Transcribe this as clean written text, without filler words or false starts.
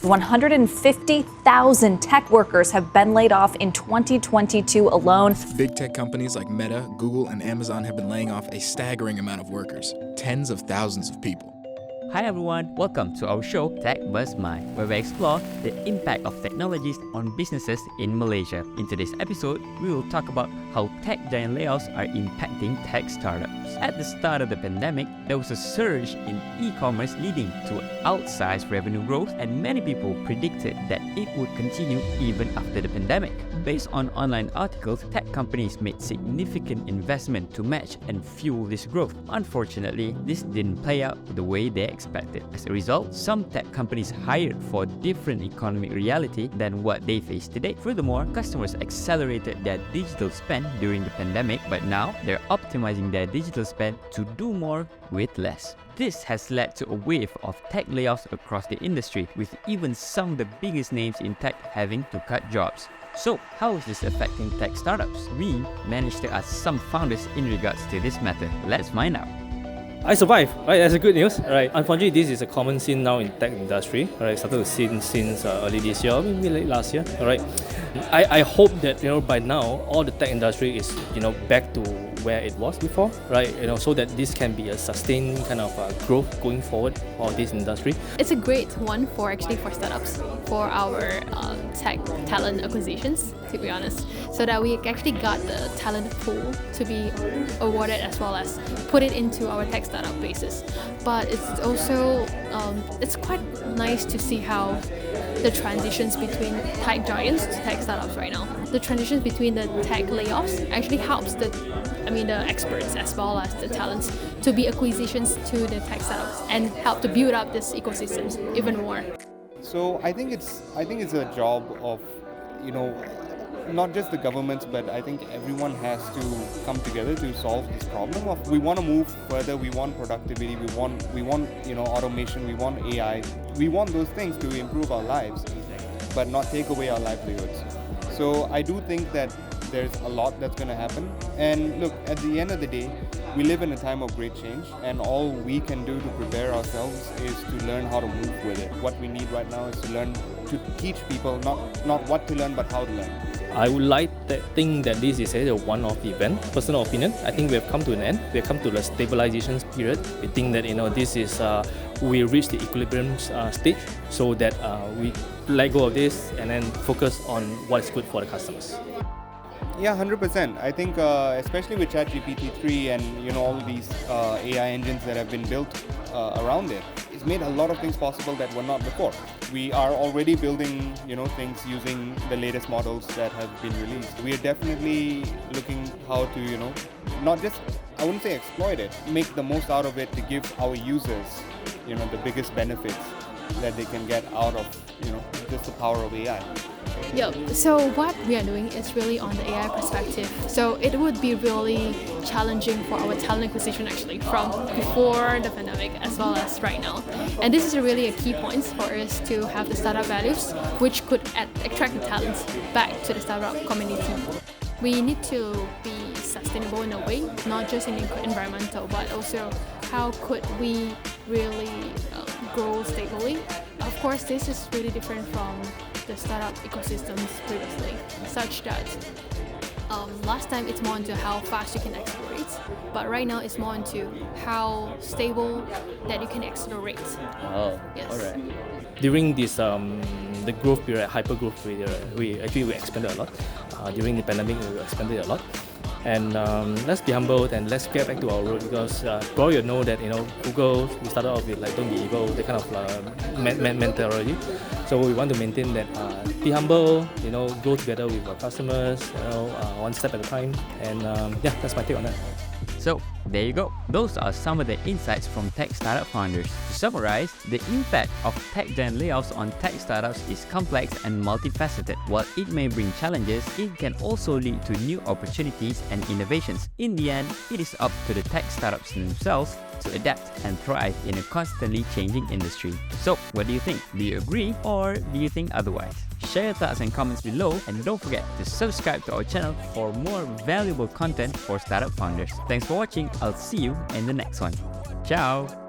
150,000 tech workers have been laid off in 2022 alone. Big tech companies like Meta, Google, and Amazon have been laying off a staggering amount of workers, tens of thousands of people. Hi everyone, welcome to our show Tech Buzz Mind, where we explore the impact of technologies on businesses in Malaysia. In today's episode, we will talk about how tech giant layoffs are impacting tech startups. At the start of the pandemic, there was a surge in e-commerce leading to outsized revenue growth, and many people predicted that it would continue even after the pandemic. Based on online articles, tech companies made significant investment to match and fuel this growth. Unfortunately, this didn't play out the way they expected. As a result, some tech companies hired for a different economic reality than what they face today. Furthermore, customers accelerated their digital spend during the pandemic, but now they're optimizing their digital spend to do more with less. This has led to a wave of tech layoffs across the industry, with even some of the biggest names in tech having to cut jobs. So, how is this affecting tech startups? We managed to ask some founders in regards to this matter. Let's find out. I survived, right? That's a good news, right? Unfortunately, this is a common scene now in tech industry, right? Started to see since early this year, maybe late last year, all right? I hope that by now all the tech industry is back to where it was before, right? So that this can be a sustained kind of growth going forward for this industry. It's a great one for startups, for our tech talent acquisitions, to be honest, so that we actually got the talent pool to be awarded as well as put it into our tech startup basis. But it's also it's quite nice to see how the transitions between tech giants to tech startups right now. The transitions between the tech layoffs actually helps the experts as well as the talents to be acquisitions to the tech startups and help to build up this ecosystems even more. So I think it's a job of not just the governments, but I think everyone has to come together to solve this problem of we want to move further, we want productivity, we want automation, we want AI, we want those things to improve our lives, but not take away our livelihoods. So I do think that there's a lot that's going to happen. And look, at the end of the day, we live in a time of great change, and all we can do to prepare ourselves is to learn how to move with it. What we need right now is to learn to teach people not what to learn, but how to learn. I would like to think that this is a one-off event. Personal opinion, I think we have come to an end. We have come to the stabilization period. We think that this is we reach the equilibrium stage, so that we let go of this and then focus on what's good for the customers. Yeah, 100%. I think especially with ChatGPT-3 and all these AI engines that have been built around it, it's made a lot of things possible that were not before. We are already building things using the latest models that have been released. We are definitely looking how to not just, I wouldn't say exploit it, make the most out of it to give our users the biggest benefits that they can get out of just the power of AI. Yep. So what we are doing is really on the AI perspective. So it would be really challenging for our talent acquisition actually from before the pandemic as well as right now. And this is really a key point for us to have the startup values, which could attract the talents back to the startup community. We need to be sustainable in a way, not just in environmental, but also how could we really grow stably. Of course, this is really different from the startup ecosystems previously, such that last time it's more into how fast you can accelerate, but right now it's more into how stable that you can accelerate. Oh, yes. All right. During this the growth period, hyper growth period, we expanded a lot. During the pandemic, we expanded a lot. And let's be humble and let's get back to our root, because probably you know that Google, we started off with don't be evil, that kind of mentality. So we want to maintain that, be humble, grow together with our customers, one step at a time. And that's my take on that. So, there you go. Those are some of the insights from tech startup founders. To summarize, the impact of tech giant layoffs on tech startups is complex and multifaceted. While it may bring challenges, it can also lead to new opportunities and innovations. In the end, it is up to the tech startups themselves to adapt and thrive in a constantly changing industry. So, what do you think? Do you agree or do you think otherwise? Share your thoughts and comments below, and don't forget to subscribe to our channel for more valuable content for startup founders. Thanks for watching. I'll see you in the next one. Ciao!